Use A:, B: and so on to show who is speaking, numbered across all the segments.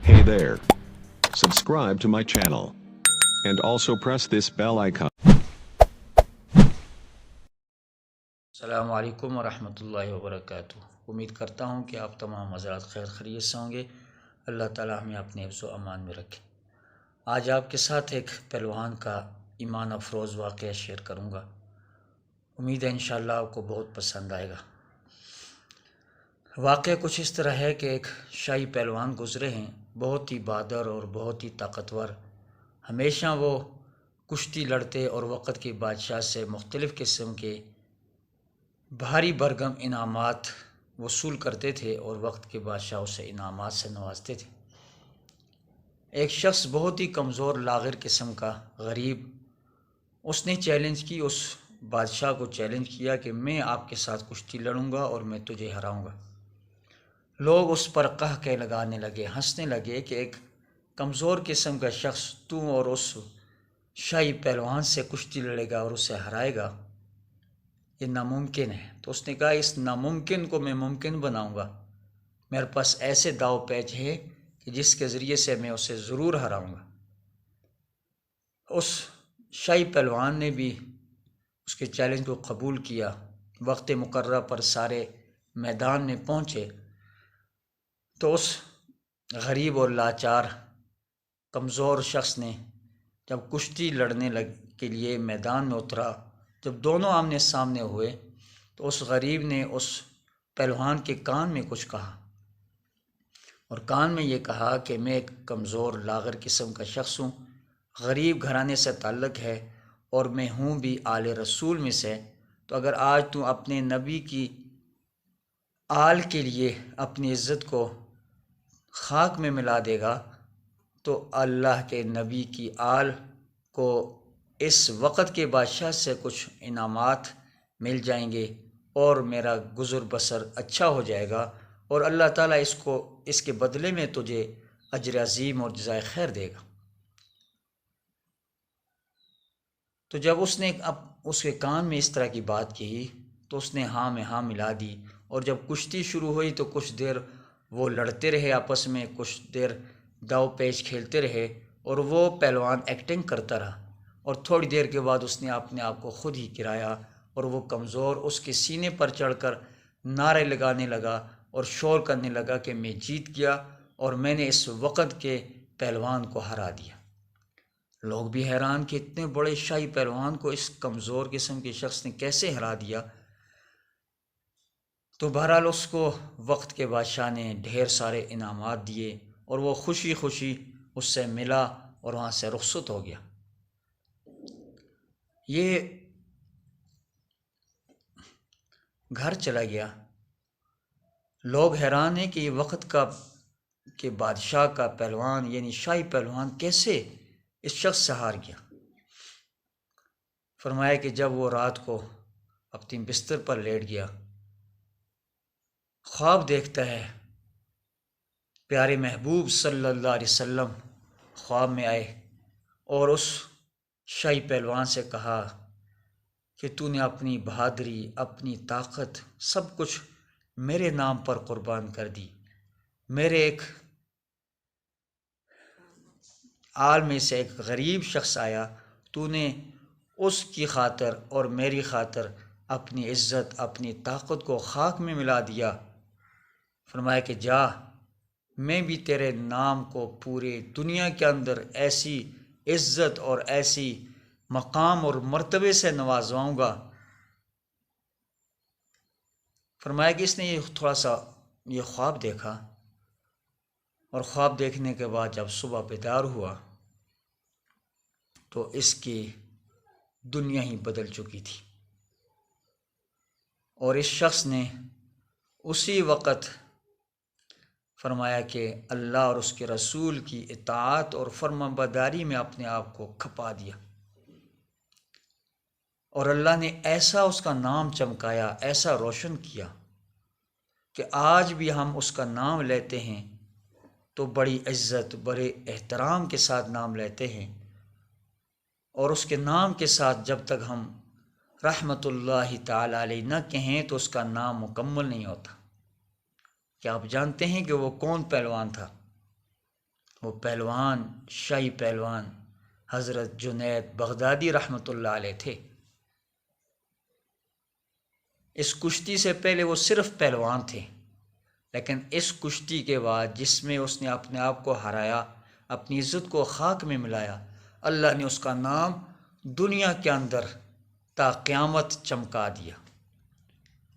A: Hey there. Subscribe to my channel. And also press this bell icon.
B: السلام علیکم ورحمۃ اللہ وبرکاتہ۔ امید کرتا ہوں کہ آپ تمام حضرات خیر خیریت سے ہوں گے۔ اللہ تعالیٰ ہمیں اپنے حفظ و امان میں رکھے۔ آج آپ کے ساتھ ایک پہلوان کا ایمان افروز واقعہ شیئر کروں گا۔ امید ہے انشاءاللہ آپ کو بہت پسند آئے گا۔ واقعہ کچھ اس طرح ہے کہ ایک شاہی پہلوان گزرے ہیں، بہت ہی بہادر اور بہت ہی طاقتور۔ ہمیشہ وہ کشتی لڑتے اور وقت کے بادشاہ سے مختلف قسم کے بھاری بھرگم انعامات وصول کرتے تھے اور وقت کے بادشاہ اسے انعامات سے نوازتے تھے۔ ایک شخص بہت ہی کمزور لاغر قسم کا غریب، اس نے چیلنج کی، اس بادشاہ کو چیلنج کیا کہ میں آپ کے ساتھ کشتی لڑوں گا اور میں تجھے ہراؤں گا۔ لوگ اس پر قہقہے لگانے لگے، ہنسنے لگے کہ ایک کمزور قسم کا شخص تو اور اس شاہی پہلوان سے کشتی لڑے گا اور اسے ہرائے گا، یہ ناممکن ہے۔ تو اس نے کہا اس ناممکن کو میں ممکن بناؤں گا، میرے پاس ایسے داؤ پیچ ہے کہ جس کے ذریعے سے میں اسے ضرور ہراؤں گا۔ اس شاہی پہلوان نے بھی اس کے چیلنج کو قبول کیا۔ وقت مقررہ پر سارے میدان میں پہنچے تو اس غریب اور لاچار کمزور شخص نے جب کشتی لڑنے کے لیے میدان میں اترا، جب دونوں آمنے سامنے ہوئے تو اس غریب نے اس پہلوان کے کان میں کچھ کہا، اور کان میں یہ کہا کہ میں ایک کمزور لاغر قسم کا شخص ہوں، غریب گھرانے سے تعلق ہے اور میں ہوں بھی آل رسول میں سے، تو اگر آج تو اپنے نبی کی آل کے لیے اپنی عزت کو خاک میں ملا دے گا تو اللہ کے نبی کی آل کو اس وقت کے بادشاہ سے کچھ انعامات مل جائیں گے اور میرا گزر بسر اچھا ہو جائے گا، اور اللہ تعالیٰ اس کے بدلے میں تجھے اجر عظیم اور جزائے خیر دے گا۔ تو جب اس نے اس کے کان میں اس طرح کی بات کی تو اس نے ہاں میں ہاں ملا دی، اور جب کشتی شروع ہوئی تو کچھ دیر وہ لڑتے رہے آپس میں، کچھ دیر داؤ پیچ کھیلتے رہے، اور وہ پہلوان ایکٹنگ کرتا رہا، اور تھوڑی دیر کے بعد اس نے اپنے آپ کو خود ہی گرایا، اور وہ کمزور اس کے سینے پر چڑھ کر نعرے لگانے لگا اور شور کرنے لگا کہ میں جیت گیا اور میں نے اس وقت کے پہلوان کو ہرا دیا۔ لوگ بھی حیران کہ اتنے بڑے شاہی پہلوان کو اس کمزور قسم کے شخص نے کیسے ہرا دیا۔ تو بہرحال اس کو وقت کے بادشاہ نے ڈھیر سارے انعامات دیے اور وہ خوشی خوشی اس سے ملا اور وہاں سے رخصت ہو گیا۔ یہ گھر چلا گیا۔ لوگ حیران ہیں کہ یہ وقت کے بادشاہ کا پہلوان یعنی شاہی پہلوان کیسے اس شخص سے ہار گیا۔ فرمایا کہ جب وہ رات کو اپنی بستر پر لیٹ گیا، خواب دیکھتا ہے، پیارے محبوب صلی اللہ علیہ وسلم خواب میں آئے اور اس شاہی پہلوان سے کہا کہ تو نے اپنی بہادری، اپنی طاقت، سب کچھ میرے نام پر قربان کر دی، میرے ایک آل میں سے ایک غریب شخص آیا، تو نے اس کی خاطر اور میری خاطر اپنی عزت، اپنی طاقت کو خاک میں ملا دیا۔ فرمایا کہ جا، میں بھی تیرے نام کو پورے دنیا کے اندر ایسی عزت اور ایسی مقام اور مرتبے سے نوازواؤں گا۔ فرمایا کہ اس نے تھوڑا سا یہ خواب دیکھا، اور خواب دیکھنے کے بعد جب صبح بیدار ہوا تو اس کی دنیا ہی بدل چکی تھی، اور اس شخص نے اسی وقت فرمایا کہ اللہ اور اس کے رسول کی اطاعت اور فرمانبرداری میں اپنے آپ کو کھپا دیا، اور اللہ نے ایسا اس کا نام چمکایا، ایسا روشن کیا کہ آج بھی ہم اس کا نام لیتے ہیں تو بڑی عزت، بڑے احترام کے ساتھ نام لیتے ہیں، اور اس کے نام کے ساتھ جب تک ہم رحمت اللہ تعالی علیہ نہ کہیں تو اس کا نام مکمل نہیں ہوتا۔ کیا آپ جانتے ہیں کہ وہ کون پہلوان تھا؟ وہ پہلوان، شاہی پہلوان حضرت جنید بغدادی رحمۃ اللہ علیہ تھے۔ اس کشتی سے پہلے وہ صرف پہلوان تھے، لیکن اس کشتی کے بعد جس میں اس نے اپنے آپ کو ہرایا، اپنی عزت کو خاک میں ملایا، اللہ نے اس کا نام دنیا کے اندر تا قیامت چمکا دیا۔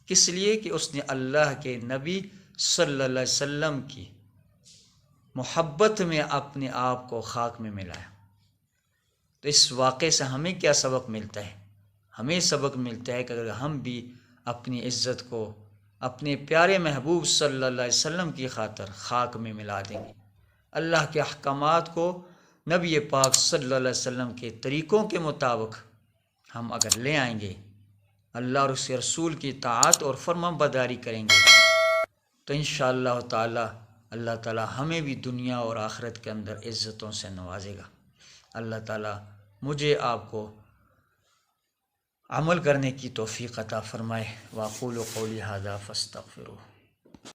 B: کس لیے کہ اس نے اللہ کے نبی صلی اللہ علیہ وسلم کی محبت میں اپنے آپ کو خاک میں ملایا۔ تو اس واقعے سے ہمیں کیا سبق ملتا ہے؟ ہمیں سبق ملتا ہے کہ اگر ہم بھی اپنی عزت کو اپنے پیارے محبوب صلی اللہ علیہ وسلم کی خاطر خاک میں ملا دیں گے، اللہ کے احکامات کو نبی پاک صلی اللہ علیہ وسلم کے طریقوں کے مطابق ہم اگر لے آئیں گے، اللہ اور اس کے رسول کی اطاعت اور فرمان برداری کریں گے، تو انشاءاللہ تعالی اللہ تعالی ہمیں بھی دنیا اور آخرت کے اندر عزتوں سے نوازے گا۔ اللہ تعالی مجھے آپ کو عمل کرنے کی توفیق عطا فرمائے۔ واقول قولی ھذا فاستغفروہ۔